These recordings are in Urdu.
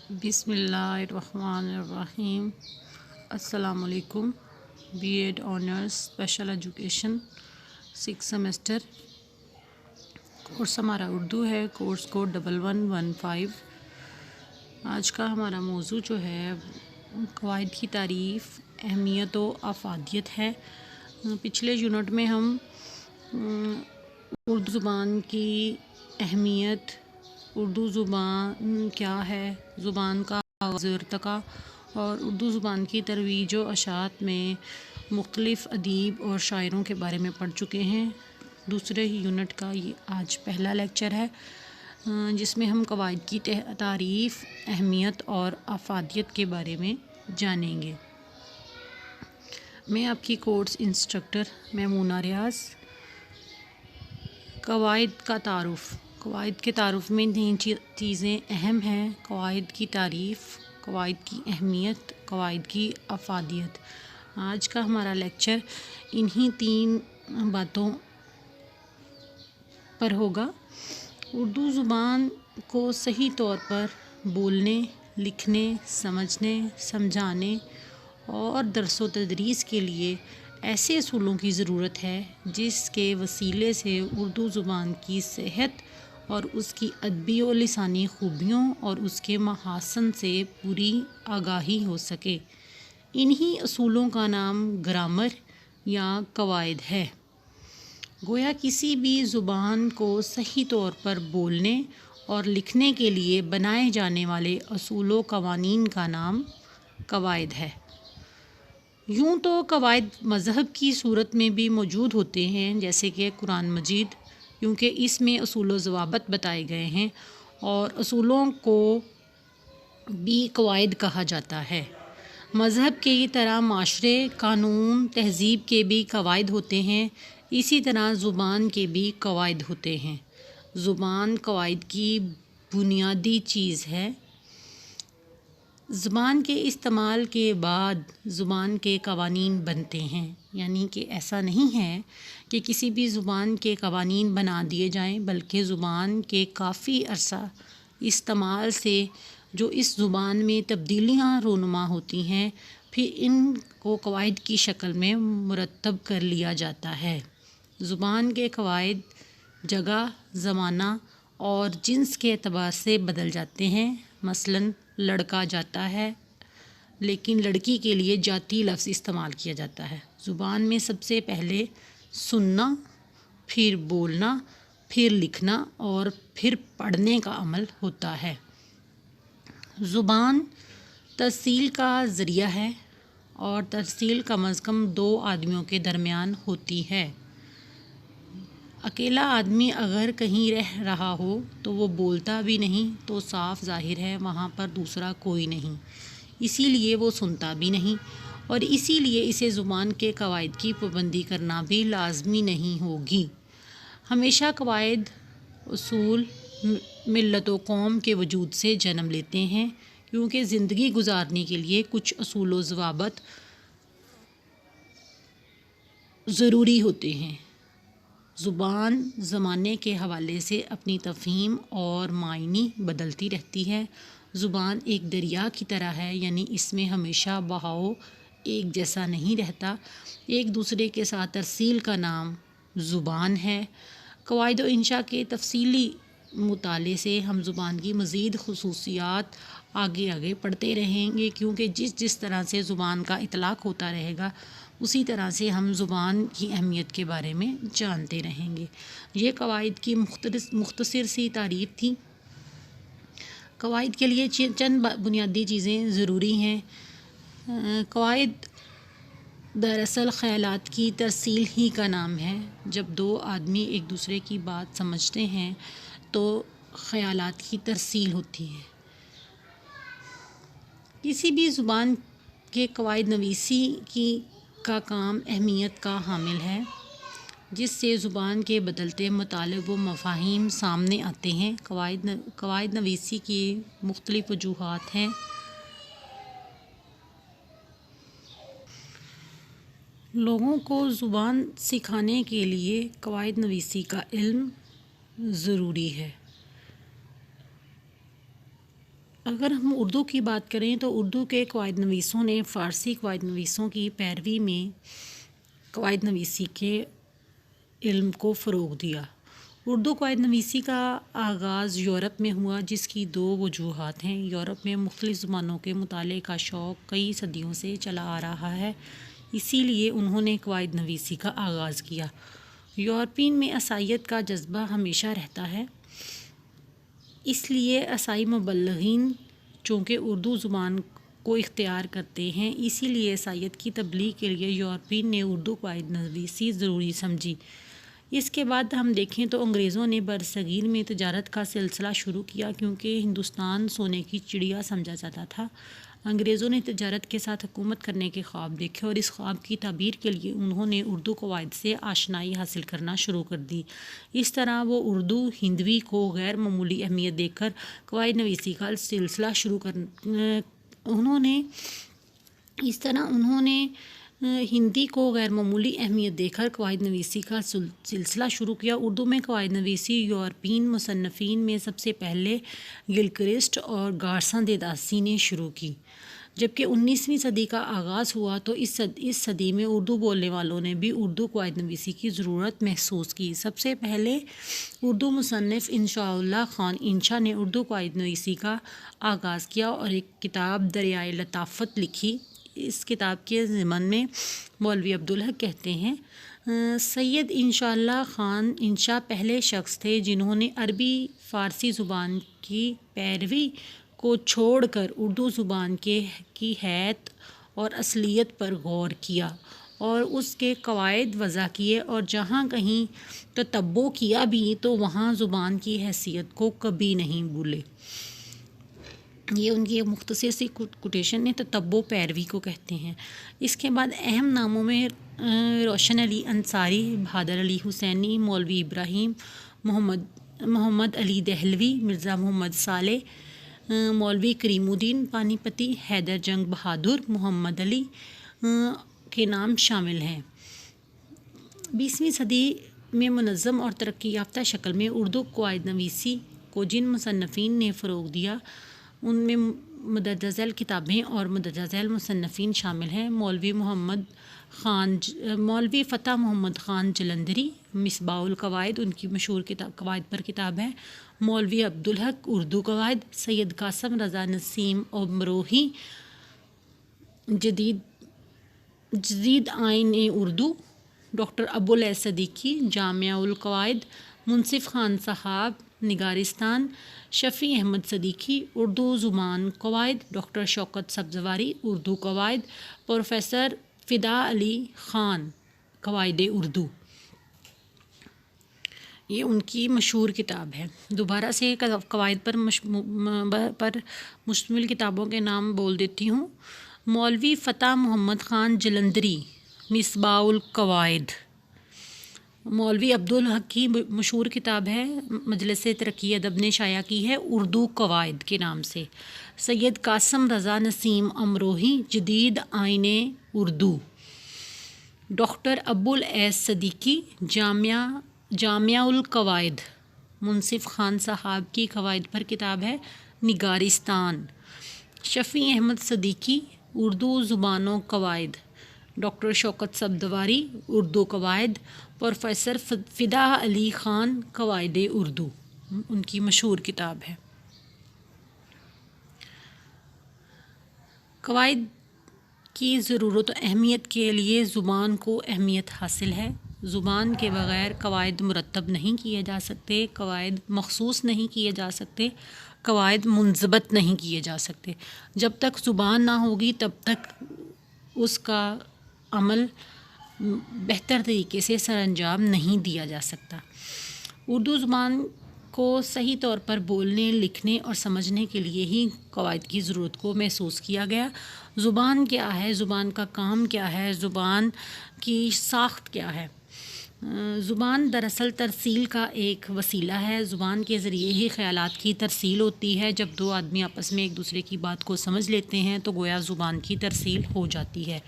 بسم اللہ الرحمن الرحیم۔ السلام علیکم۔ B Ed honours special education 6 semester course ہمارا اردو ہے، کورس کوڈ 1115۔ آج کا ہمارا موضوع جو ہے قواعد کی تعریف، اہمیت و افادیت ہے۔ پچھلے یونٹ میں ہم اردو زبان کی اہمیت، اردو زبان کیا ہے، زبان کا آغاز و ارتقاء اور اردو زبان کی ترویج و اشاعت میں مختلف ادیب اور شاعروں کے بارے میں پڑھ چکے ہیں۔ دوسرے یونٹ کا یہ آج پہلا لیکچر ہے، جس میں ہم قواعد کی تعریف، اہمیت اور افادیت کے بارے میں جانیں گے۔ میں آپ کی کورس انسٹرکٹر میمونہ ریاض۔ قواعد کا تعارف۔ قواعد کے تعارف میں 3 چیزیں اہم ہیں: قواعد کی تعریف، قواعد کی اہمیت، قواعد کی افادیت۔ آج کا ہمارا لیکچر انہی 3 باتوں پر ہوگا۔ اردو زبان کو صحیح طور پر بولنے، لکھنے، سمجھنے، سمجھانے اور درس و تدریس کے لیے ایسے اصولوں کی ضرورت ہے جس کے وسیلے سے اردو زبان کی صحت اور اس کی ادبی و لسانی خوبیوں اور اس کے محاسن سے پوری آگاہی ہو سکے۔ انہی اصولوں کا نام گرامر یا قواعد ہے۔ گویا کسی بھی زبان کو صحیح طور پر بولنے اور لکھنے کے لیے بنائے جانے والے اصول و قوانین کا نام قواعد ہے۔ یوں تو قواعد مذہب کی صورت میں بھی موجود ہوتے ہیں، جیسے کہ قرآن مجید، کیونکہ اس میں اصول و ضوابط بتائے گئے ہیں، اور اصولوں کو بھی قواعد کہا جاتا ہے۔ مذہب کی طرح معاشرے، قانون، تہذیب کے بھی قواعد ہوتے ہیں، اسی طرح زبان کے بھی قواعد ہوتے ہیں۔ زبان قواعد کی بنیادی چیز ہے۔ زبان کے استعمال کے بعد زبان کے قوانین بنتے ہیں، یعنی کہ ایسا نہیں ہے کہ کسی بھی زبان کے قوانین بنا دیے جائیں، بلکہ زبان کے کافی عرصہ استعمال سے جو اس زبان میں تبدیلیاں رونما ہوتی ہیں، پھر ان کو قواعد کی شکل میں مرتب کر لیا جاتا ہے۔ زبان کے قواعد جگہ، زمانہ اور جنس کے اعتبار سے بدل جاتے ہیں۔ مثلاً لڑکا جاتا ہے، لیکن لڑکی کے لیے جاتی لفظ استعمال کیا جاتا ہے۔ زبان میں سب سے پہلے سننا، پھر بولنا، پھر لکھنا اور پھر پڑھنے کا عمل ہوتا ہے۔ زبان ترسیل کا ذریعہ ہے، اور ترسیل کم از کم 2 آدمیوں کے درمیان ہوتی ہے۔ اکیلا آدمی اگر کہیں رہ رہا ہو تو وہ بولتا بھی نہیں تو صاف ظاہر ہے وہاں پر دوسرا کوئی نہیں، اسی لیے وہ سنتا بھی نہیں، اور اسی لیے اسے زبان کے قواعد کی پابندی کرنا بھی لازمی نہیں ہوگی۔ ہمیشہ قواعد، اصول ملت و قوم کے وجود سے جنم لیتے ہیں، کیونکہ زندگی گزارنے کے لیے کچھ اصول و ضوابط ضروری ہوتے ہیں۔ زبان زمانے کے حوالے سے اپنی تفہیم اور معنی بدلتی رہتی ہے۔ زبان ایک دریا کی طرح ہے، یعنی اس میں ہمیشہ بہاؤ ایک جیسا نہیں رہتا۔ ایک دوسرے کے ساتھ ترسیل کا نام زبان ہے۔ قواعد و انشاء کے تفصیلی مطالعے سے ہم زبان کی مزید خصوصیات آگے پڑھتے رہیں گے، کیونکہ جس طرح سے زبان کا اطلاق ہوتا رہے گا، اسی طرح سے ہم زبان کی اہمیت کے بارے میں جانتے رہیں گے۔ یہ قواعد کی مختصر سی تعریف تھی۔ قواعد کے لیے چند بنیادی چیزیں ضروری ہیں۔ قواعد دراصل خیالات کی ترسیل ہی کا نام ہے۔ جب 2 آدمی ایک دوسرے کی بات سمجھتے ہیں تو خیالات کی ترسیل ہوتی ہے۔ کسی بھی زبان کے قواعد نویسی کا کام اہمیت کا حامل ہے، جس سے زبان کے بدلتے مطالب و مفاہیم سامنے آتے ہیں۔ قواعد نویسی کی مختلف وجوہات ہیں۔ لوگوں کو زبان سکھانے کے لیے قواعد نویسی کا علم ضروری ہے۔ اگر ہم اردو کی بات کریں تو اردو کے قواعد نویسوں نے فارسی قواعد نویسوں کی پیروی میں قواعد نویسی کے علم کو فروغ دیا۔ اردو قواعد نویسی کا آغاز یورپ میں ہوا، جس کی دو وجوہات ہیں۔ یورپ میں مختلف زبانوں کے مطالعے کا شوق کئی صدیوں سے چلا آ رہا ہے، اسی لیے انہوں نے قواعد نویسی کا آغاز کیا۔ یورپین میں عیسائیت کا جذبہ ہمیشہ رہتا ہے، اس لیے عیسائی مبلغین چونکہ اردو زبان کو اختیار کرتے ہیں، اسی لیے عیسائیت کی تبلیغ کے لیے یورپین نے اردو قواعد نویسی ضروری سمجھی۔ اس کے بعد ہم دیکھیں تو انگریزوں نے برصغیر میں تجارت کا سلسلہ شروع کیا، کیونکہ ہندوستان سونے کی چڑیا سمجھا جاتا تھا۔ انگریزوں نے تجارت کے ساتھ حکومت کرنے کے خواب دیکھے اور اس خواب کی تعبیر کے لیے انہوں نے اردو قواعد سے آشنائی حاصل کرنا شروع کر دی۔ اس طرح وہ اردو ہندوی کو غیر معمولی اہمیت دے کر قواعد نویسی کا سلسلہ ہندی کو غیر معمولی اہمیت دے کر قواعد نویسی کا سلسلہ شروع کیا۔ اردو میں قواعد نویسی یورپین مصنفین میں سب سے پہلے گلکرسٹ اور گارسن دیداسی نے شروع کی، جبکہ 19ویں صدی کا آغاز ہوا تو اس صدی میں اردو بولنے والوں نے بھی اردو قواعد نویسی کی ضرورت محسوس کی۔ سب سے پہلے اردو مصنف انشاء اللہ خان انشا نے اردو قواعد نویسی کا آغاز کیا اور ایک کتاب دریائے لطافت لکھی۔ اس کتاب کے ضمن میں مولوی عبدالحق کہتے ہیں، سید انشاء اللہ خان انشا پہلے شخص تھے جنہوں نے عربی فارسی زبان کی پیروی کو چھوڑ کر اردو زبان کی حیت اور اصلیت پر غور کیا اور اس کے قواعد وضع کیے، اور جہاں کہیں تتبع کیا بھی تو وہاں زبان کی حیثیت کو کبھی نہیں بھولے۔ یہ ان کی ایک مختصر سی کوٹیشن ہے، تتبع پیروی کو کہتے ہیں۔ اس کے بعد اہم ناموں میں روشن علی انصاری، بہادر علی حسینی، مولوی ابراہیم، محمد علی دہلوی، مرزا محمد صالح، مولوی کریم الدین پانی پتی، حیدر جنگ بہادر، محمد علی کے نام شامل ہیں۔ 20ویں صدی میں منظم اور ترقی یافتہ شکل میں اردو قواعد نویسی کو جن مصنفین نے فروغ دیا ان میں مندرجہ ذیل کتابیں اور مندرجہ ذیل مصنفین شامل ہیں: مولوی فتح محمد خان جلندری، مصباح القواعد ان کی مشہور قواعد پر کتاب ہے، مولوی عبدالحق اردو قواعد، سید قاسم رضا نسیم امروہی جدید آئین اردو، ڈاکٹر ابوالعز صدیقی جامع القواعد، منصف خان صاحب نگارستان، شفیع احمد صدیقی اردو زبان قواعد، ڈاکٹر شوکت سبزواری اردو قواعد، پروفیسر فدا علی خان قواعد اردو، یہ ان کی مشہور کتاب ہے۔ دوبارہ سے قواعد پر مشتمل کتابوں کے نام بول دیتی ہوں: مولوی فتح محمد خان جلندری، مصباح القواعد، مولوی عبدالحق کی مشہور کتاب ہے، مجلس ترقی ادب نے شائع کی ہے، اردو قواعد کے نام سے، سید قاسم رضا نسیم امروہی جدید آئین اردو، ڈاکٹر ابوالعز صدیقی جامع القواعد، منصف خان صاحب کی قواعد پر کتاب ہے، نگارستان، شفیع احمد صدیقی اردو زبانوں قواعد، ڈاکٹر شوکت سبزواری اردو قواعد، پروفیسر فدا علی خان قواعد اردو ان کی مشہور کتاب ہے۔ قواعد کی ضرورت و اہمیت کے لیے زبان کو اہمیت حاصل ہے۔ زبان کے بغیر قواعد مرتب نہیں کیے جا سکتے، قواعد مخصوص نہیں کیے جا سکتے، قواعد منضبط نہیں کیے جا سکتے۔ جب تک زبان نہ ہوگی تب تک اس کا عمل بہتر طریقے سے سر انجام نہیں دیا جا سکتا۔ اردو زبان کو صحیح طور پر بولنے، لکھنے اور سمجھنے کے لیے ہی قواعد کی ضرورت کو محسوس کیا گیا۔ زبان کیا ہے، زبان کا کام کیا ہے، زبان کی ساخت کیا ہے؟ زبان دراصل ترسیل کا ایک وسیلہ ہے۔ زبان کے ذریعے ہی خیالات کی ترسیل ہوتی ہے۔ جب دو آدمی آپس میں ایک دوسرے کی بات کو سمجھ لیتے ہیں تو گویا زبان کی ترسیل ہو جاتی ہے۔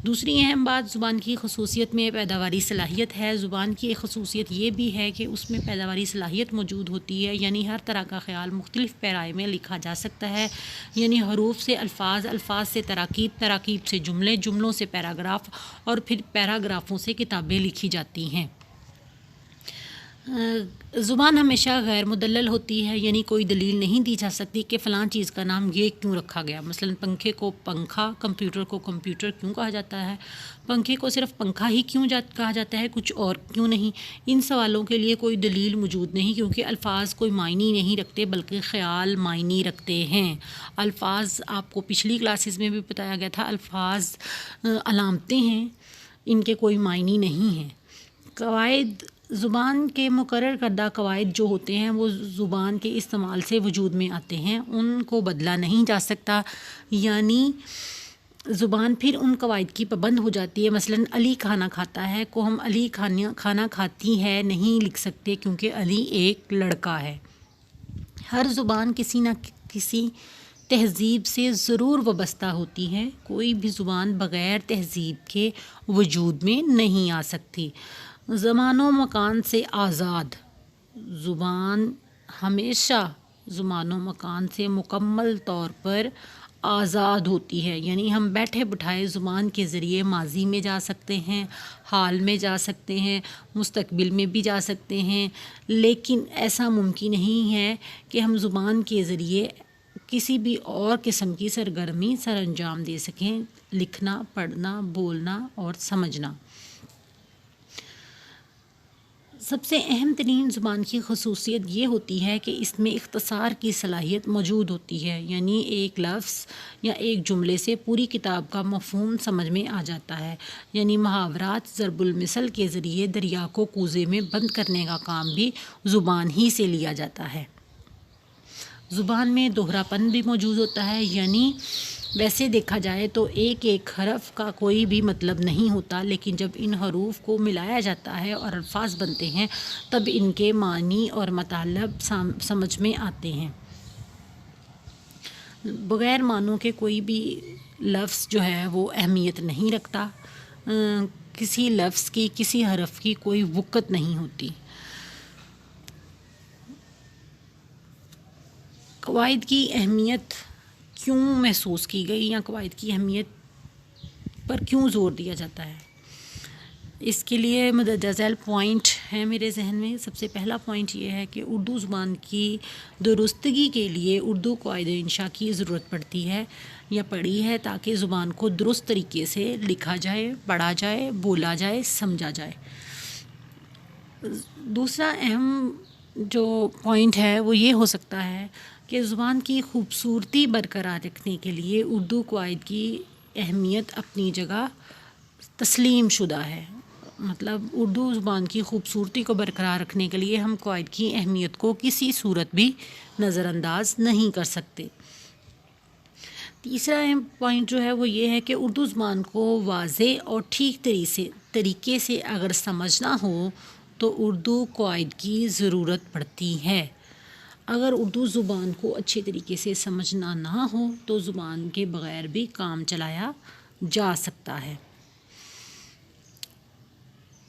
دوسری اہم بات زبان کی خصوصیت میں پیداواری صلاحیت ہے۔ زبان کی ایک خصوصیت یہ بھی ہے کہ اس میں پیداواری صلاحیت موجود ہوتی ہے، یعنی ہر طرح کا خیال مختلف پیرائے میں لکھا جا سکتا ہے، یعنی حروف سے الفاظ، الفاظ سے تراکیب، تراکیب سے جملے، جملوں سے پیراگراف اور پھر پیراگرافوں سے کتابیں لکھی جاتی ہیں۔ زبان ہمیشہ غیر مدلل ہوتی ہے، یعنی کوئی دلیل نہیں دی جا سکتی کہ فلاں چیز کا نام یہ کیوں رکھا گیا۔ مثلا پنکھے کو پنکھا، کمپیوٹر کو کمپیوٹر کیوں کہا جاتا ہے، پنکھے کو صرف پنکھا ہی کیوں کہا جاتا ہے، کچھ اور کیوں نہیں؟ ان سوالوں کے لیے کوئی دلیل موجود نہیں، کیونکہ الفاظ کوئی معنی نہیں رکھتے بلکہ خیال معنی رکھتے ہیں۔ الفاظ آپ کو پچھلی کلاسز میں بھی بتایا گیا تھا، الفاظ علامتیں ہیں، ان کے کوئی معنی نہیں ہیں۔ قواعد، زبان کے مقرر کردہ قواعد جو ہوتے ہیں وہ زبان کے استعمال سے وجود میں آتے ہیں، ان کو بدلا نہیں جا سکتا، یعنی زبان پھر ان قواعد کی پابند ہو جاتی ہے۔ مثلا علی کھانا کھاتا ہے کو ہم علی کھانا کھاتی ہے نہیں لکھ سکتے، کیونکہ علی ایک لڑکا ہے۔ ہر زبان کسی نہ کسی تہذیب سے ضرور وابستہ ہوتی ہے، کوئی بھی زبان بغیر تہذیب کے وجود میں نہیں آ سکتی۔ زمان و مکان سے آزاد، زبان ہمیشہ زمان و مکان سے مکمل طور پر آزاد ہوتی ہے، یعنی ہم بیٹھے بٹھائے زبان کے ذریعے ماضی میں جا سکتے ہیں، حال میں جا سکتے ہیں، مستقبل میں بھی جا سکتے ہیں، لیکن ایسا ممکن نہیں ہے کہ ہم زبان کے ذریعے کسی بھی اور قسم کی سرگرمی سر انجام دے سکیں، لکھنا، پڑھنا، بولنا اور سمجھنا۔ سب سے اہم ترین زبان کی خصوصیت یہ ہوتی ہے کہ اس میں اختصار کی صلاحیت موجود ہوتی ہے، یعنی ایک لفظ یا ایک جملے سے پوری کتاب کا مفہوم سمجھ میں آ جاتا ہے، یعنی محاورات، ضرب المثل کے ذریعے دریا کو کوزے میں بند کرنے کا کام بھی زبان ہی سے لیا جاتا ہے۔ زبان میں دوہرا پن بھی موجود ہوتا ہے، یعنی ویسے دیکھا جائے تو ایک ایک حرف کا کوئی بھی مطلب نہیں ہوتا، لیکن جب ان حروف کو ملایا جاتا ہے اور الفاظ بنتے ہیں تب ان کے معنی اور مطالب سمجھ میں آتے ہیں۔ بغیر معنوں کے کوئی بھی لفظ جو ہے وہ اہمیت نہیں رکھتا، کسی لفظ کی، کسی حرف کی کوئی وقت نہیں ہوتی۔ قواعد کی اہمیت کیوں محسوس کی گئی یا قواعد کی اہمیت پر کیوں زور دیا جاتا ہے، اس کے لیے مندرجہ ذیل پوائنٹ ہے میرے ذہن میں۔ سب سے پہلا پوائنٹ یہ ہے کہ اردو زبان کی درستگی کے لیے اردو قواعد انشاء کی ضرورت پڑتی ہے یا پڑی ہے، تاکہ زبان کو درست طریقے سے لکھا جائے، پڑھا جائے، بولا جائے، سمجھا جائے۔ دوسرا اہم جو پوائنٹ ہے وہ یہ ہو سکتا ہے کہ زبان کی خوبصورتی برقرار رکھنے کے لیے اردو قواعد کی اہمیت اپنی جگہ تسلیم شدہ ہے۔ مطلب اردو زبان کی خوبصورتی کو برقرار رکھنے کے لیے ہم قواعد کی اہمیت کو کسی صورت بھی نظر انداز نہیں کر سکتے۔ تیسرا اہم پوائنٹ جو ہے وہ یہ ہے کہ اردو زبان کو واضح اور ٹھیک طریقے سے اگر سمجھنا ہو تو اردو قواعد کی ضرورت پڑتی ہے۔ اگر اردو زبان کو اچھے طریقے سے سمجھنا نہ ہو تو زبان کے بغیر بھی کام چلایا جا سکتا ہے۔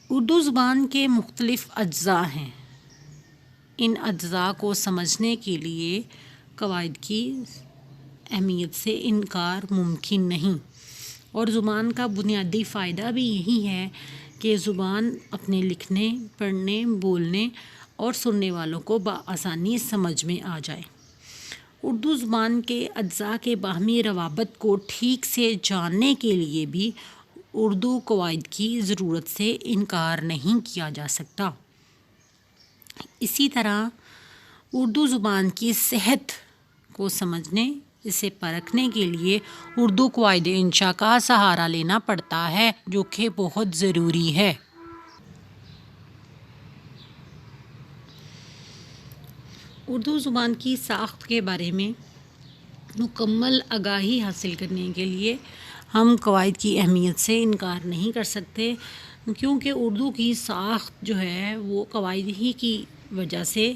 اردو زبان کے مختلف اجزاء ہیں، ان اجزاء کو سمجھنے کے لیے قواعد کی اہمیت سے انکار ممکن نہیں، اور زبان کا بنیادی فائدہ بھی یہی ہے کہ زبان اپنے لکھنے، پڑھنے، بولنے اور سننے والوں کو بآسانی سمجھ میں آ جائے۔ اردو زبان کے اجزاء کے باہمی روابط کو ٹھیک سے جاننے کے لیے بھی اردو قواعد کی ضرورت سے انکار نہیں کیا جا سکتا۔ اسی طرح اردو زبان کی صحت کو سمجھنے، اسے پرکھنے کے لیے اردو قواعد انشاء کا سہارا لینا پڑتا ہے، جو کہ بہت ضروری ہے۔ اردو زبان کی ساخت کے بارے میں مکمل آگاہی حاصل کرنے کے لیے ہم قواعد کی اہمیت سے انکار نہیں کر سکتے، کیونکہ اردو کی ساخت جو ہے وہ قواعد ہی کی وجہ سے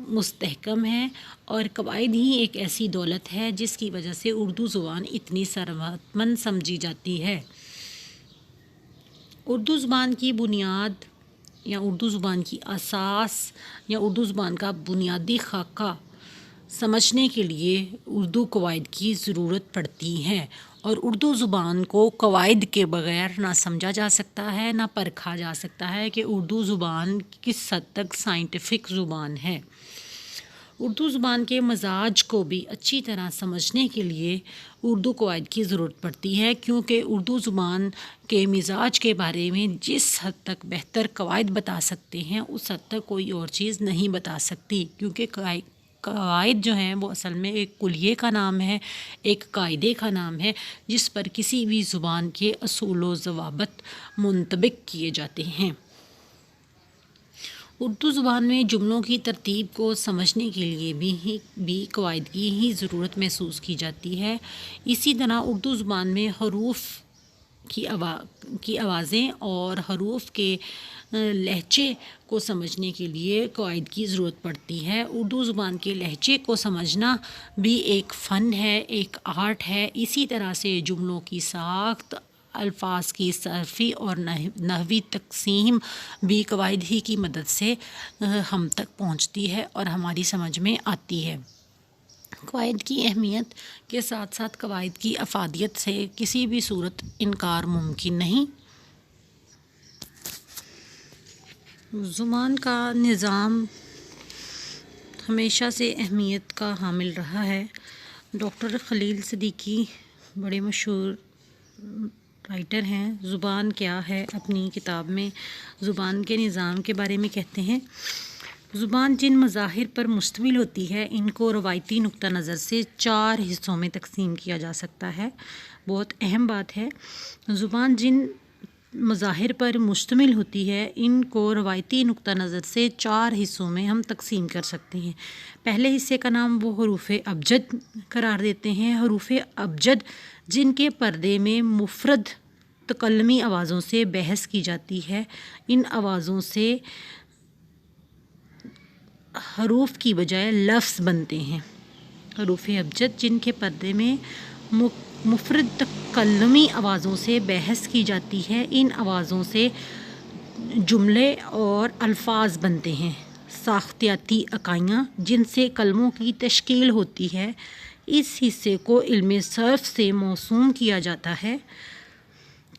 مستحکم ہے، اور قواعد ہی ایک ایسی دولت ہے جس کی وجہ سے اردو زبان اتنی ثروت مند سمجھی جاتی ہے۔ اردو زبان کی بنیاد یا اردو زبان کی اساس یا اردو زبان کا بنیادی خاکہ سمجھنے کے لیے اردو قواعد کی ضرورت پڑتی ہے، اور اردو زبان کو قواعد کے بغیر نہ سمجھا جا سکتا ہے، نہ پرکھا جا سکتا ہے کہ اردو زبان کس حد تک سائنٹیفک زبان ہے۔ اردو زبان کے مزاج کو بھی اچھی طرح سمجھنے کے لیے اردو قواعد کی ضرورت پڑتی ہے، کیونکہ اردو زبان کے مزاج کے بارے میں جس حد تک بہتر قواعد بتا سکتے ہیں اس حد تک کوئی اور چیز نہیں بتا سکتی، کیونکہ قواعد جو ہیں وہ اصل میں ایک کلیے کا نام ہے، ایک قاعدے کا نام ہے جس پر کسی بھی زبان کے اصول و ضوابط منطبق کیے جاتے ہیں۔ اردو زبان میں جملوں کی ترتیب کو سمجھنے کے لیے بھی قواعد کی ہی ضرورت محسوس کی جاتی ہے۔ اسی طرح اردو زبان میں حروف کی آوازیں اور حروف کے لہجے کو سمجھنے کے لیے قواعد کی ضرورت پڑتی ہے۔ اردو زبان کے لہجے کو سمجھنا بھی ایک فن ہے، ایک آرٹ ہے۔ اسی طرح سے جملوں کی ساخت، الفاظ کی صرفی اور نحوی تقسیم بھی قواعد ہی کی مدد سے ہم تک پہنچتی ہے اور ہماری سمجھ میں آتی ہے۔ قواعد کی اہمیت کے ساتھ ساتھ قواعد کی افادیت سے کسی بھی صورت انکار ممکن نہیں۔ زبان کا نظام ہمیشہ سے اہمیت کا حامل رہا ہے۔ ڈاکٹر خلیل صدیقی بڑے مشہور رائٹر ہیں، زبان کیا ہے اپنی کتاب میں زبان کے نظام کے بارے میں کہتے ہیں: زبان جن مظاہر پر مشتمل ہوتی ہے ان کو روایتی نقطہ نظر سے 4 حصوں میں تقسیم کیا جا سکتا ہے۔ بہت اہم بات ہے، زبان جن مظاہر پر مشتمل ہوتی ہے ان کو روایتی نقطہ نظر سے 4 حصوں میں ہم تقسیم کر سکتے ہیں۔ پہلے حصے کا نام وہ حروف ابجد قرار دیتے ہیں۔ حروف ابجد جن کے پردے میں مفرد تکلمی آوازوں سے بحث کی جاتی ہے، ان آوازوں سے حروف کی بجائے لفظ بنتے ہیں۔ حروف ابجد جن کے پردے میں مفرد تکلمی آوازوں سے بحث کی جاتی ہے، ان آوازوں سے جملے اور الفاظ بنتے ہیں۔ ساختیاتی اکائیاں جن سے کلموں کی تشکیل ہوتی ہے، اس حصے کو علم صرف سے موسوم کیا جاتا ہے۔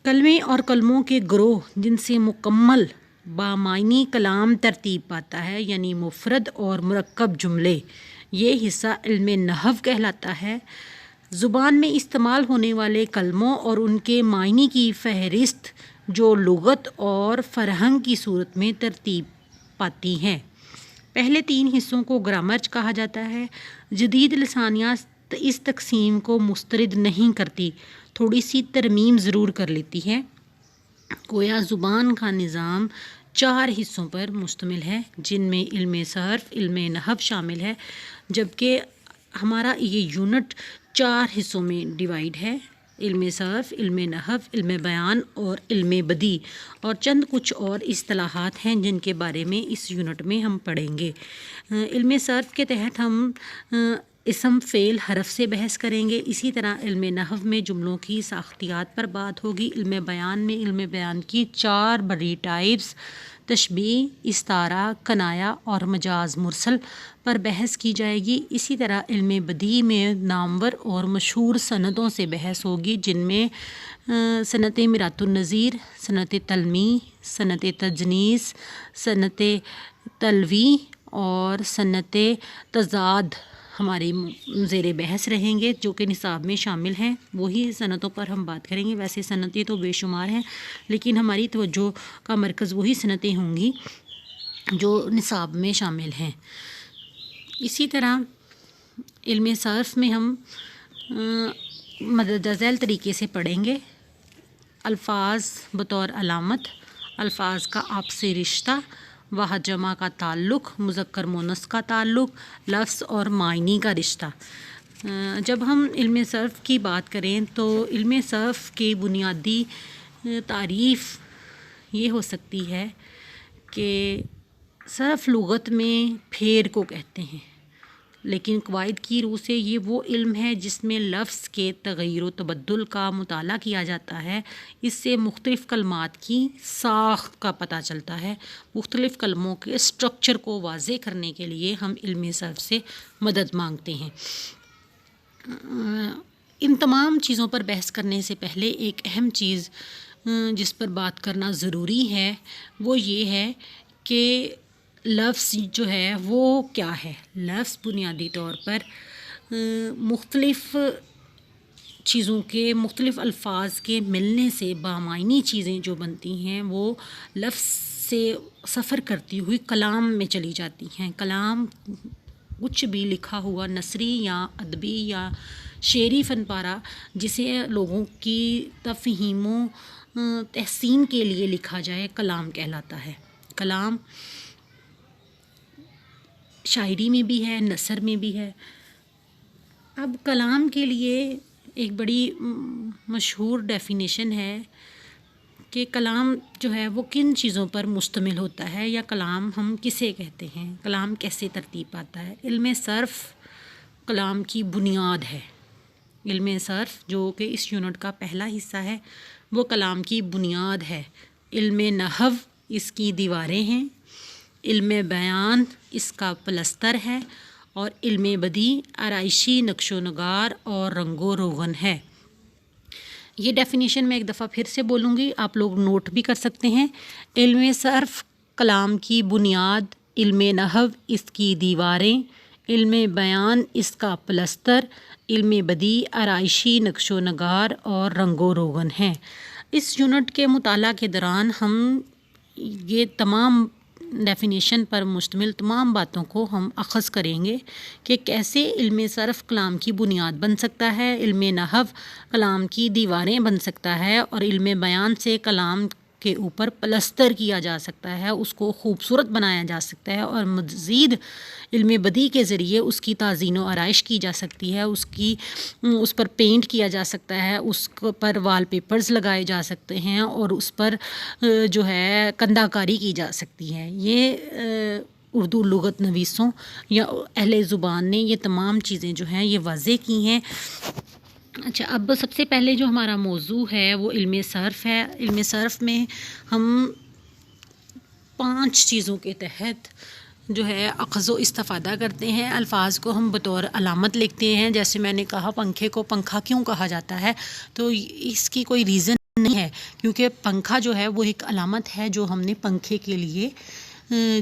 کلمے اور کلموں کے گروہ جن سے مکمل بامعنی کلام ترتیب پاتا ہے، یعنی مفرد اور مرکب جملے، یہ حصہ علم نحو کہلاتا ہے۔ زبان میں استعمال ہونے والے کلموں اور ان کے معنی کی فہرست جو لغت اور فرہنگ کی صورت میں ترتیب پاتی ہے۔ پہلے 3 حصوں کو گرامر کہا جاتا ہے۔ جدید لسانیات اس تقسیم کو مسترد نہیں کرتی، تھوڑی سی ترمیم ضرور کر لیتی ہے۔ گویا زبان کا نظام 4 حصوں پر مشتمل ہے جن میں علم صرف، علم نحو شامل ہے، جبکہ ہمارا یہ یونٹ 4 حصوں میں ڈیوائیڈ ہے: علم صرف، علم نحو، علم بیان اور علم بدیع، اور چند کچھ اور اصطلاحات ہیں جن کے بارے میں اس یونٹ میں ہم پڑھیں گے۔ علم صرف کے تحت ہم اسم، فعل، حرف سے بحث کریں گے۔ اسی طرح علم نحو میں جملوں کی ساختیات پر بات ہوگی۔ علم بیان میں علم بیان کی 4 بڑی ٹائپس تشبیہ، استعارہ، کنایہ اور مجاز مرسل پر بحث کی جائے گی۔ اسی طرح علم بدیع میں نامور اور مشہور صنعتوں سے بحث ہوگی جن میں صنعت مرات النظیر، صنعت تلمیح، صنعت تجنیس، صنعت تلویح اور صنعت تضاد ہمارے زیر بحث رہیں گے، جو کہ نصاب میں شامل ہیں۔ وہی صنعتوں پر ہم بات کریں گے۔ ویسے صنعتیں تو بے شمار ہیں، لیکن ہماری توجہ کا مرکز وہی صنعتیں ہوں گی جو نصاب میں شامل ہیں۔ اسی طرح علم صرف میں ہم مندرجہ ذیل طریقے سے پڑھیں گے: الفاظ بطور علامت، الفاظ کا آپسی رشتہ، واحد جمع کا تعلق، مذکر مؤنث کا تعلق، لفظ اور معنی کا رشتہ۔ جب ہم علم صرف کی بات کریں تو علم صرف کی بنیادی تعریف یہ ہو سکتی ہے کہ صرف لغت میں پھیر کو کہتے ہیں، لیکن قواعد کی روح سے یہ وہ علم ہے جس میں لفظ کے تغیر و تبدل کا مطالعہ کیا جاتا ہے۔ اس سے مختلف کلمات کی ساخت کا پتہ چلتا ہے۔ مختلف کلموں کے اسٹرکچر کو واضح کرنے کے لیے ہم علم صرف سے مدد مانگتے ہیں۔ ان تمام چیزوں پر بحث کرنے سے پہلے ایک اہم چیز جس پر بات کرنا ضروری ہے وہ یہ ہے کہ لفظ جو ہے وہ کیا ہے۔ لفظ بنیادی طور پر مختلف چیزوں کے، مختلف الفاظ کے ملنے سے بامعنی چیزیں جو بنتی ہیں وہ لفظ سے سفر کرتی ہوئی کلام میں چلی جاتی ہیں۔ کلام کچھ بھی لکھا ہوا نثری یا ادبی یا شعری فن پارہ جسے لوگوں کی تفہیم و تحسین کے لیے لکھا جائے کلام کہلاتا ہے۔ کلام شاعری میں بھی ہے، نثر میں بھی ہے۔ اب کلام کے لیے ایک بڑی مشہور ڈیفینیشن ہے کہ کلام جو ہے وہ کن چیزوں پر مشتمل ہوتا ہے، یا کلام ہم کسے کہتے ہیں، کلام کیسے ترتیب پاتا ہے۔ علم صرف کلام کی بنیاد ہے۔ علم صرف جو کہ اس یونٹ کا پہلا حصہ ہے وہ کلام کی بنیاد ہے۔ علم نحو اس کی دیواریں ہیں، علم بیان اس کا پلستر ہے، اور علم بدیع آرائشی نقش و نگار اور رنگ و روغن ہے۔ یہ ڈیفینیشن میں ایک دفعہ پھر سے بولوں گی، آپ لوگ نوٹ بھی کر سکتے ہیں۔ علم صرف کلام کی بنیاد، علم نحو اس کی دیواریں، علم بیان اس کا پلستر، علم بدیع آرائشی نقش و نگار اور رنگ و روغن ہے۔ اس یونٹ کے مطالعہ کے دوران ہم یہ تمام ڈیفینیشن پر مشتمل تمام باتوں کو ہم اخذ کریں گے کہ کیسے علم صرف کلام کی بنیاد بن سکتا ہے، علم نحو کلام کی دیواریں بن سکتا ہے، اور علم بیان سے کلام کے اوپر پلستر کیا جا سکتا ہے، اس کو خوبصورت بنایا جا سکتا ہے، اور مزید علم بدیع کے ذریعے اس کی تزئین و آرائش کی جا سکتی ہے، اس پر پینٹ کیا جا سکتا ہے، اس پر وال پیپرز لگائے جا سکتے ہیں، اور اس پر جو ہے کندہ کاری کی جا سکتی ہے۔ یہ اردو لغت نویسوں یا اہل زبان نے یہ تمام چیزیں جو ہیں یہ واضح کی ہیں۔ اچھا، اب سب سے پہلے جو ہمارا موضوع ہے وہ علم صرف ہے۔ علم صرف میں ہم 5 چیزوں کے تحت جو ہے اخذ و استفادہ کرتے ہیں۔ الفاظ کو ہم بطور علامت لکھتے ہیں، جیسے میں نے کہا پنکھے کو پنکھا کیوں کہا جاتا ہے، تو اس کی کوئی ریزن نہیں ہے، کیونکہ پنکھا جو ہے وہ ایک علامت ہے جو ہم نے پنکھے کے لیے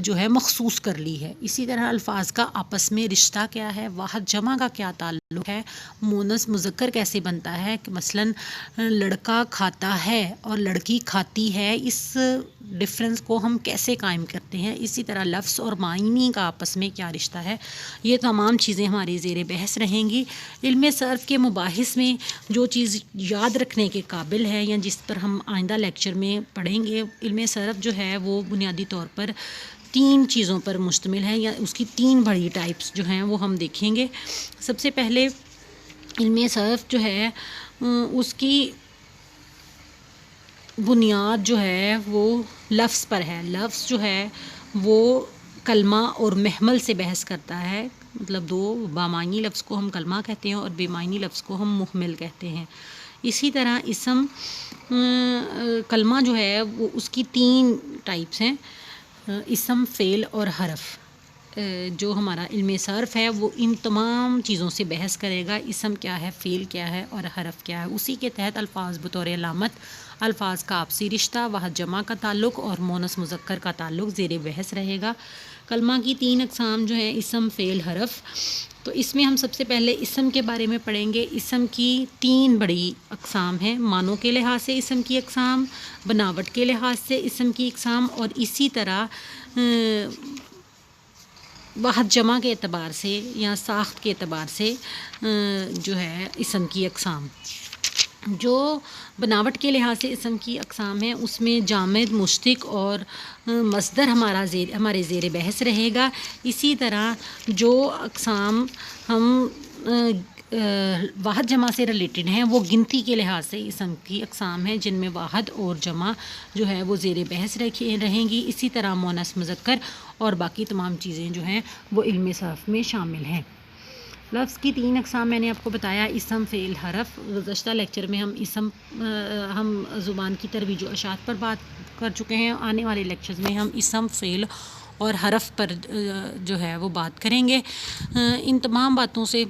جو ہے مخصوص کر لی ہے۔ اسی طرح الفاظ کا آپس میں رشتہ کیا ہے، واحد جمع کا کیا تعلق ہے، مونث مذکر کیسے بنتا ہے، کہ مثلا لڑکا کھاتا ہے اور لڑکی کھاتی ہے، اس ڈفرینس کو ہم کیسے قائم کرتے ہیں۔ اسی طرح لفظ اور معنی کا آپس میں کیا رشتہ ہے، یہ تمام چیزیں ہماری زیر بحث رہیں گی۔ علم صرف کے مباحث میں جو چیز یاد رکھنے کے قابل ہے یا جس پر ہم آئندہ لیکچر میں پڑھیں گے، علم صرف جو ہے وہ بنیادی طور پر 3 چیزوں پر مشتمل ہے، یا اس کی 3 بڑی ٹائپس جو ہیں وہ ہم دیکھیں گے۔ سب سے پہلے علم صرف جو ہے اس کی بنیاد جو ہے وہ لفظ پر ہے۔ لفظ جو ہے وہ کلمہ اور محمل سے بحث کرتا ہے، مطلب 2 بامعنی لفظ کو ہم کلمہ کہتے ہیں اور بے معنی لفظ کو ہم محمل کہتے ہیں۔ اسی طرح اسم کلمہ جو ہے وہ اس کی 3 ٹائپس ہیں، اسم، فعل اور حرف۔ جو ہمارا علم صرف ہے وہ ان تمام چیزوں سے بحث کرے گا، اسم کیا ہے، فعل کیا ہے اور حرف کیا ہے۔ اسی کے تحت الفاظ بطور علامت، الفاظ کا آپسی رشتہ، واحد جمع کا تعلق اور مونث مذکر کا تعلق زیر بحث رہے گا۔ کلمہ کی 3 اقسام جو ہیں، اسم، فعل، حرف، تو اس میں ہم سب سے پہلے اسم کے بارے میں پڑھیں گے۔ اسم کی 3 بڑی اقسام ہیں، معنوں کے لحاظ سے اسم کی اقسام، بناوٹ کے لحاظ سے اسم کی اقسام، اور اسی طرح واحد جمع کے اعتبار سے یا ساخت کے اعتبار سے جو ہے اسم کی اقسام۔ جو بناوٹ کے لحاظ سے اسم کی اقسام ہیں اس میں جامد، مشتق اور مصدر ہمارے زیر بحث رہے گا۔ اسی طرح جو اقسام ہم واحد جمع سے ریلیٹڈ ہیں وہ گنتی کے لحاظ سے اسم کی اقسام ہیں، جن میں واحد اور جمع جو ہے وہ زیر بحث رہیں گی. اسی طرح مؤنث مذکر اور باقی تمام چیزیں جو ہیں وہ علم صرف میں شامل ہیں. لفظ کی 3 اقسام میں نے آپ کو بتایا، اسم، فعل، حرف. گزشتہ لیکچر میں ہم زبان کی ترویج و اشاعت پر بات کر چکے ہیں. آنے والے لیکچرز میں ہم اسم، فعل اور حرف پر جو ہے وہ بات کریں گے. ان تمام باتوں سے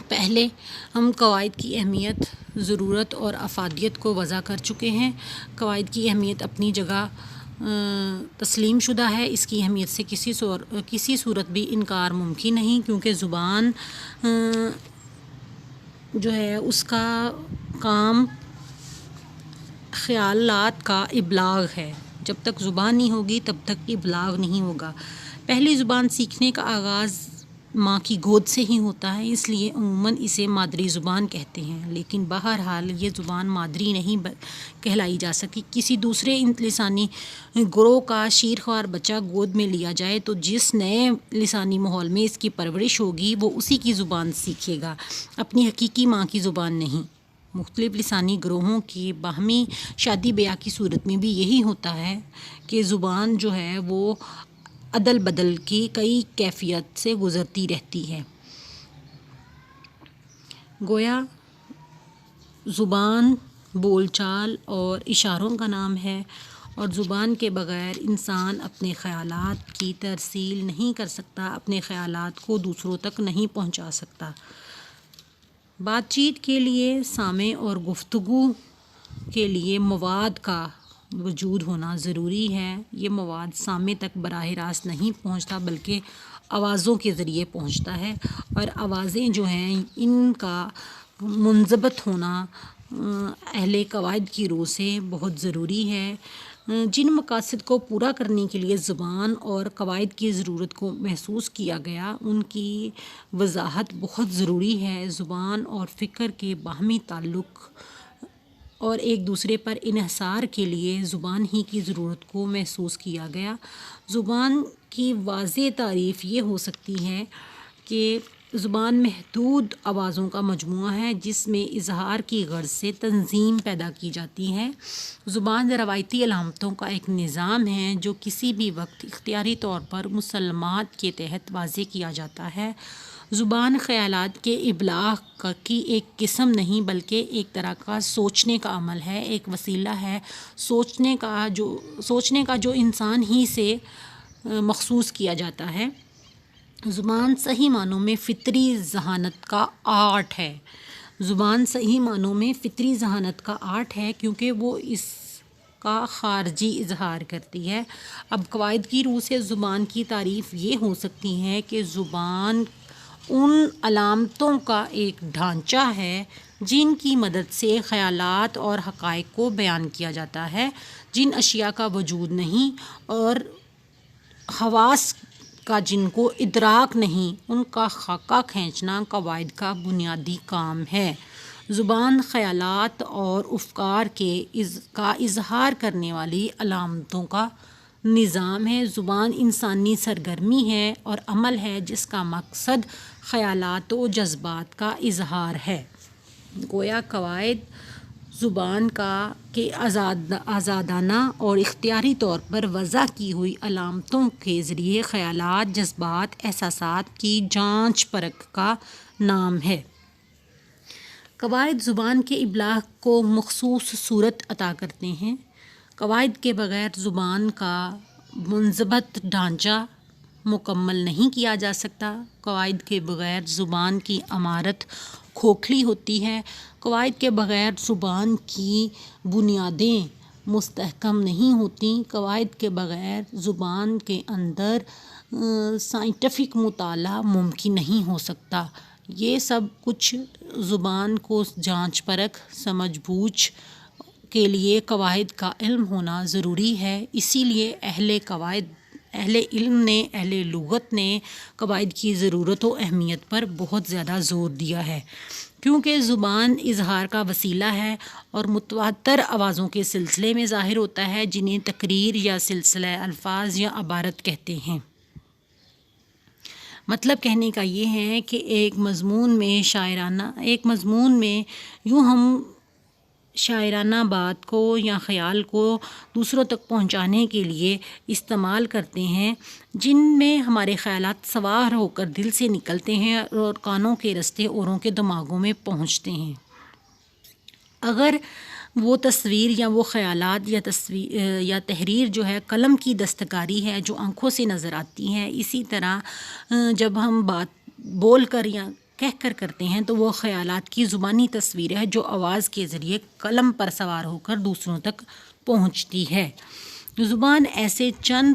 پہلے ہم قواعد کی اہمیت، ضرورت اور افادیت کو وضع کر چکے ہیں. قواعد کی اہمیت اپنی جگہ تسلیم شدہ ہے. اس کی اہمیت سے کسی صورت بھی انکار ممکن نہیں، کیونکہ زبان جو ہے اس کا کام خیالات کا ابلاغ ہے. جب تک زبان نہیں ہوگی تب تک ابلاغ نہیں ہوگا. پہلی زبان سیکھنے کا آغاز ماں کی گود سے ہی ہوتا ہے، اس لیے عموماً اسے مادری زبان کہتے ہیں. لیکن بہرحال یہ زبان مادری نہیں کہلائی جا سکتی. کسی دوسرے لسانی گروہ کا شیرخوار بچہ گود میں لیا جائے تو جس نئے لسانی ماحول میں اس کی پرورش ہوگی وہ اسی کی زبان سیکھے گا، اپنی حقیقی ماں کی زبان نہیں. مختلف لسانی گروہوں کی باہمی شادی بیاہ کی صورت میں بھی یہی ہوتا ہے کہ زبان جو ہے وہ عدل بدل کی کئی کیفیت سے گزرتی رہتی ہے. گویا زبان بول چال اور اشاروں کا نام ہے، اور زبان کے بغیر انسان اپنے خیالات کی ترسیل نہیں کر سکتا، اپنے خیالات کو دوسروں تک نہیں پہنچا سکتا. بات چیت کے لیے سامع اور گفتگو کے لیے مواد کا وجود ہونا ضروری ہے. یہ مواد سامع تک براہ راست نہیں پہنچتا بلکہ آوازوں کے ذریعے پہنچتا ہے، اور آوازیں جو ہیں ان کا منضبط ہونا اہل قواعد کی روح سے بہت ضروری ہے. جن مقاصد کو پورا کرنے کے لیے زبان اور قواعد کی ضرورت کو محسوس کیا گیا ان کی وضاحت بہت ضروری ہے. زبان اور فکر کے باہمی تعلق اور ایک دوسرے پر انحصار کے لیے زبان ہی کی ضرورت کو محسوس کیا گیا. زبان کی واضح تعریف یہ ہو سکتی ہے کہ زبان محدود آوازوں کا مجموعہ ہے جس میں اظہار کی غرض سے تنظیم پیدا کی جاتی ہے. زبان روایتی علامتوں کا ایک نظام ہے جو کسی بھی وقت اختیاری طور پر مسلمات کے تحت واضح کیا جاتا ہے. زبان خیالات کے ابلاغ کی ایک قسم نہیں بلکہ ایک طرح کا سوچنے کا عمل ہے، ایک وسیلہ ہے سوچنے کا جو انسان ہی سے مخصوص کیا جاتا ہے. زبان صحیح معنوں میں فطری ذہانت کا آرٹ ہے. زبان صحیح معنوں میں فطری ذہانت کا آرٹ ہے کیونکہ وہ اس کا خارجی اظہار کرتی ہے. اب قواعد کی روح سے زبان کی تعریف یہ ہو سکتی ہے کہ زبان ان علامتوں کا ایک ڈھانچہ ہے جن کی مدد سے خیالات اور حقائق کو بیان کیا جاتا ہے. جن اشیاء کا وجود نہیں اور حواس کا جن کو ادراک نہیں ان کا خاکہ کھینچنا قواعد کا بنیادی کام ہے. زبان خیالات اور افکار کا اظہار کرنے والی علامتوں کا نظام ہے. زبان انسانی سرگرمی ہے اور عمل ہے جس کا مقصد خیالات و جذبات کا اظہار ہے. گویا قواعد زبان کے آزادانہ اور اختیاری طور پر وضع کی ہوئی علامتوں کے ذریعے خیالات، جذبات، احساسات کی جانچ پرکھ کا نام ہے. قواعد زبان کے ابلاغ کو مخصوص صورت عطا کرتے ہیں. قواعد کے بغیر زبان کا منضبط ڈھانچہ مکمل نہیں کیا جا سکتا. قواعد کے بغیر زبان کی عمارت کھوکھلی ہوتی ہے. قواعد کے بغیر زبان کی بنیادیں مستحکم نہیں ہوتی. قواعد کے بغیر زبان کے اندر سائنٹیفک مطالعہ ممکن نہیں ہو سکتا. یہ سب کچھ زبان کو جانچ پرکھ سمجھ بوجھ کے لیے قواعد کا علم ہونا ضروری ہے. اسی لیے اہل علم نے، اہل لغت نے قواعد کی ضرورت و اہمیت پر بہت زیادہ زور دیا ہے، کیونکہ زبان اظہار کا وسیلہ ہے اور متواتر آوازوں کے سلسلے میں ظاہر ہوتا ہے جنہیں تقریر یا سلسلہ الفاظ یا عبارت کہتے ہیں. مطلب کہنے کا یہ ہے کہ ایک مضمون میں یوں ہم شاعرانہ بات کو یا خیال کو دوسروں تک پہنچانے کے لیے استعمال کرتے ہیں، جن میں ہمارے خیالات سوار ہو کر دل سے نکلتے ہیں اور کانوں کے رستے اوروں کے دماغوں میں پہنچتے ہیں۔ اگر وہ تصویر یا وہ خیالات یا تحریر جو ہے قلم کی دستکاری ہے جو آنکھوں سے نظر آتی ہے، اسی طرح جب ہم بات بول کر یا کہہ کر کرتے ہیں تو وہ خیالات کی زبانی تصویر ہے جو آواز کے ذریعے قلم پر سوار ہو کر دوسروں تک پہنچتی ہے۔ زبان ایسے چند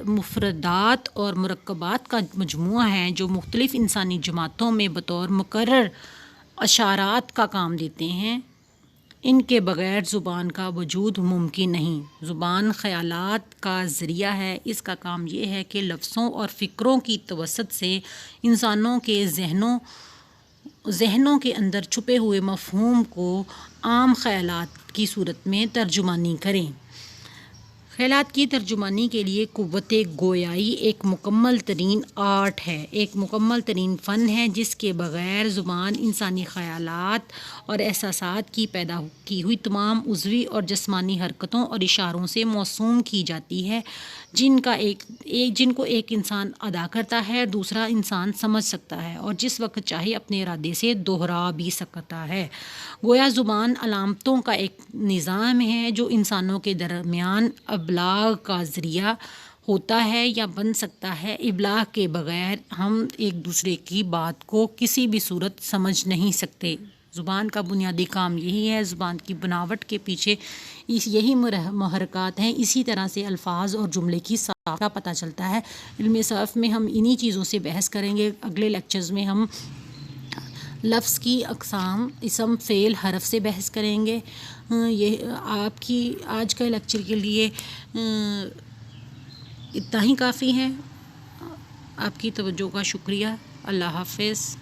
مفردات اور مرکبات کا مجموعہ ہے جو مختلف انسانی جماعتوں میں بطور مکرر اشارات کا کام دیتے ہیں۔ ان کے بغیر زبان کا وجود ممکن نہیں۔ زبان خیالات کا ذریعہ ہے۔ اس کا کام یہ ہے کہ لفظوں اور فکروں کی توسط سے انسانوں کے ذہنوں کے اندر چھپے ہوئے مفہوم کو عام خیالات کی صورت میں ترجمانی کریں۔ خیالات کی ترجمانی کے لیے قوت گویائی ایک مکمل ترین آرٹ ہے، ایک مکمل ترین فن ہے جس کے بغیر زبان انسانی خیالات اور احساسات کی پیدا کی ہوئی تمام عضوی اور جسمانی حرکتوں اور اشاروں سے موسوم کی جاتی ہے، جن کو ایک انسان ادا کرتا ہے، دوسرا انسان سمجھ سکتا ہے اور جس وقت چاہے اپنے ارادے سے دوہرا بھی سکتا ہے۔ گویا زبان علامتوں کا ایک نظام ہے جو انسانوں کے درمیان ابلاغ کا ذریعہ ہوتا ہے یا بن سکتا ہے۔ ابلاغ کے بغیر ہم ایک دوسرے کی بات کو کسی بھی صورت سمجھ نہیں سکتے۔ زبان کا بنیادی کام یہی ہے۔ زبان کی بناوٹ کے پیچھے یہی محرکات ہیں۔ اسی طرح سے الفاظ اور جملے کی ساخت کا پتہ چلتا ہے۔ علم صرف میں ہم انہی چیزوں سے بحث کریں گے۔ اگلے لیکچرز میں ہم لفظ کی اقسام، اسم، فعل، حرف سے بحث کریں گے۔ یہ آپ کی آج کے لیکچر کے لیے اتنا ہی کافی ہے۔ آپ کی توجہ کا شکریہ۔ اللہ حافظ۔